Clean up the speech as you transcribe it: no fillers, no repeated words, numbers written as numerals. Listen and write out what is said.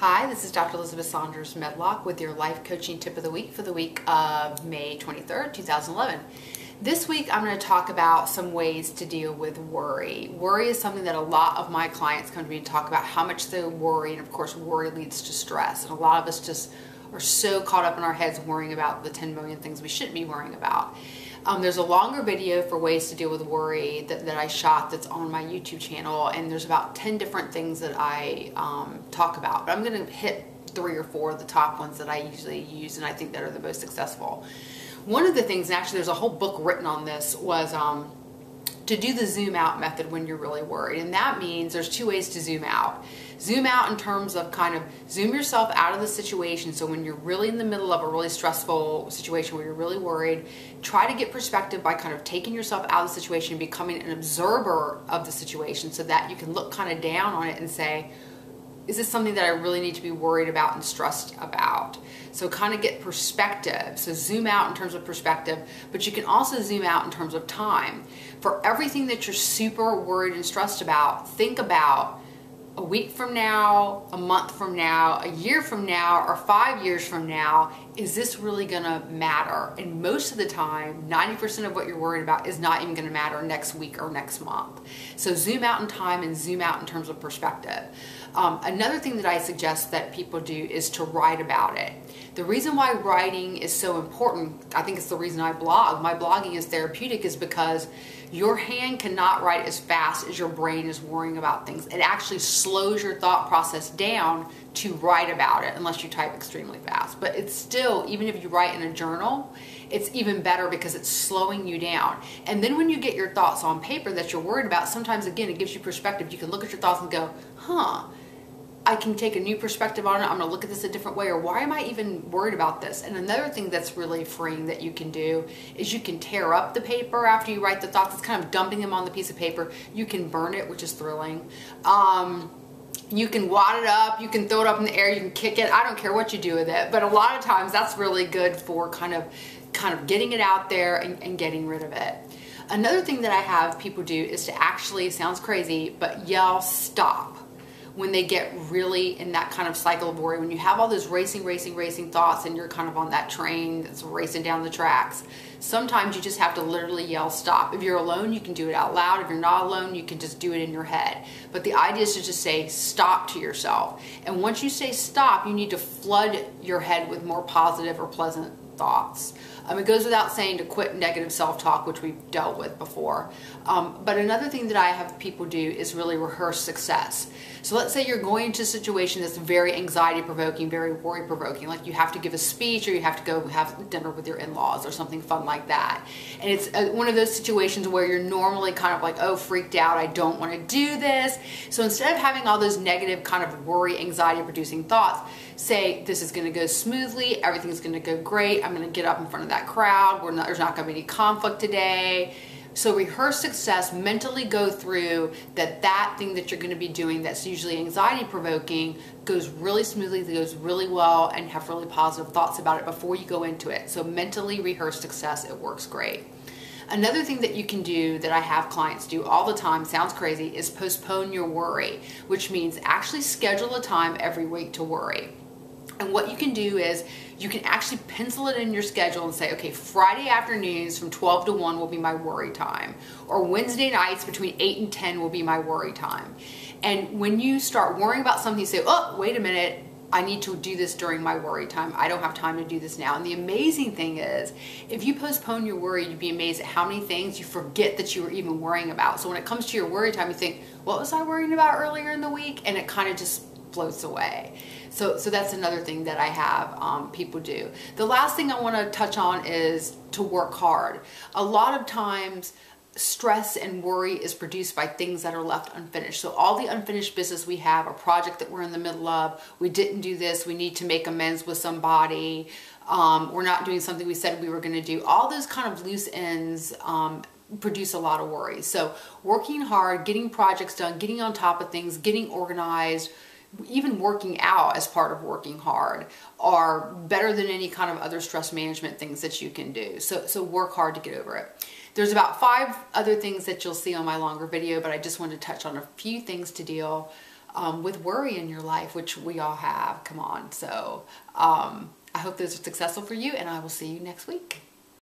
Hi, this is Dr. Lisabeth Medlock with your life coaching tip of the week for the week of May 23rd, 2011. This week I'm going to talk about some ways to deal with worry. Worry is something that a lot of my clients come to me and talk about how much they worry, and of course worry leads to stress. And a lot of us just are so caught up in our heads worrying about the 10 million things we shouldn't be worrying about. There's a longer video for ways to deal with worry that I shot that's on my YouTube channel, and there's about 10 different things that I talk about. But I'm going to hit 3 or 4 of the top ones that I usually use and I think that are the most successful. One of the things, and actually there's a whole book written on this, was to do the zoom out method when you're really worried. And that means there's 2 ways to zoom out. Zoom out in terms of kind of zoom yourself out of the situation. So when you're really in the middle of a really stressful situation where you're really worried, try to get perspective by kind of taking yourself out of the situation, becoming an observer of the situation so that you can look kind of down on it and say, is this something that I really need to be worried about and stressed about? So kind of get perspective. So zoom out in terms of perspective, but you can also zoom out in terms of time. For everything that you're super worried and stressed about, think about a week from now, a month from now, a year from now, or 5 years from now. Is this really gonna matter? And most of the time, 90% of what you're worried about is not even gonna matter next week or next month. So zoom out in time and zoom out in terms of perspective. Another thing that I suggest that people do is to write about it. The reason why writing is so important, I think it's the reason I blog. My blogging is therapeutic is because your hand cannot write as fast as your brain is worrying about things. It actually slows your thought process down to write about it unless you type extremely fast. But it's still, even if you write in a journal, it's even better because it's slowing you down. And then when you get your thoughts on paper that you're worried about, sometimes again, it gives you perspective. You can look at your thoughts and go, I can take a new perspective on it. I'm gonna look at this a different way, or why am I even worried about this? And another thing that's really freeing that you can do is you can tear up the paper after you write the thoughts. It's kind of dumping them on the piece of paper. You can burn it, which is thrilling. You can wad it up, you can throw it up in the air, you can kick it. I don't care what you do with it, but a lot of times that's really good for kind of getting it out there and getting rid of it. Another thing that I have people do is to actually, it sounds crazy, but yell stop when they get really in that kind of cycle of worry. When you have all those racing thoughts and you're kind of on that train that's racing down the tracks, sometimes you just have to literally yell stop. If you're alone, you can do it out loud. If you're not alone, you can just do it in your head. But the idea is to just say stop to yourself. And once you say stop, you need to flood your head with more positive or pleasant thoughts. It goes without saying to quit negative self-talk, which we've dealt with before. But another thing that I have people do is really rehearse success. So let's say you're going into a situation that's very anxiety-provoking, very worry-provoking, like you have to give a speech or you have to go have dinner with your in-laws or something fun like that. And it's one of those situations where you're normally kind of like, oh, freaked out, I don't want to do this. So instead of having all those negative kind of worry, anxiety-producing thoughts, say this is going to go smoothly, everything's going to go great, I'm going to get up in front of that crowd, there's not going to be any conflict today. So rehearse success, mentally go through that thing that you're going to be doing that's usually anxiety provoking goes really smoothly, goes really well, and have really positive thoughts about it before you go into it. So mentally rehearse success, it works great. Another thing that you can do that I have clients do all the time, sounds crazy, is postpone your worry, which means actually schedule a time every week to worry. And what you can do is you can actually pencil it in your schedule and say, okay, Friday afternoons from 12 to 1 will be my worry time. Or Wednesday nights between 8 and 10 will be my worry time. And when you start worrying about something, you say, oh, wait a minute, I need to do this during my worry time. I don't have time to do this now. And the amazing thing is, if you postpone your worry, you'd be amazed at how many things you forget that you were even worrying about. So when it comes to your worry time, you think, what was I worrying about earlier in the week? And it kind of just floats away. So that's another thing that I have people do. The last thing I want to touch on is to work hard. A lot of times stress and worry is produced by things that are left unfinished. So all the unfinished business we have, a project that we're in the middle of, we didn't do this, we need to make amends with somebody, we're not doing something we said we were going to do. All those kind of loose ends produce a lot of worry. So working hard, getting projects done, getting on top of things, getting organized, even working out as part of working hard are better than any kind of other stress management things that you can do. So work hard to get over it. There's about 5 other things that you'll see on my longer video, but I just wanted to touch on a few things to deal with worry in your life, which we all have. Come on. So I hope those are successful for you, and I will see you next week.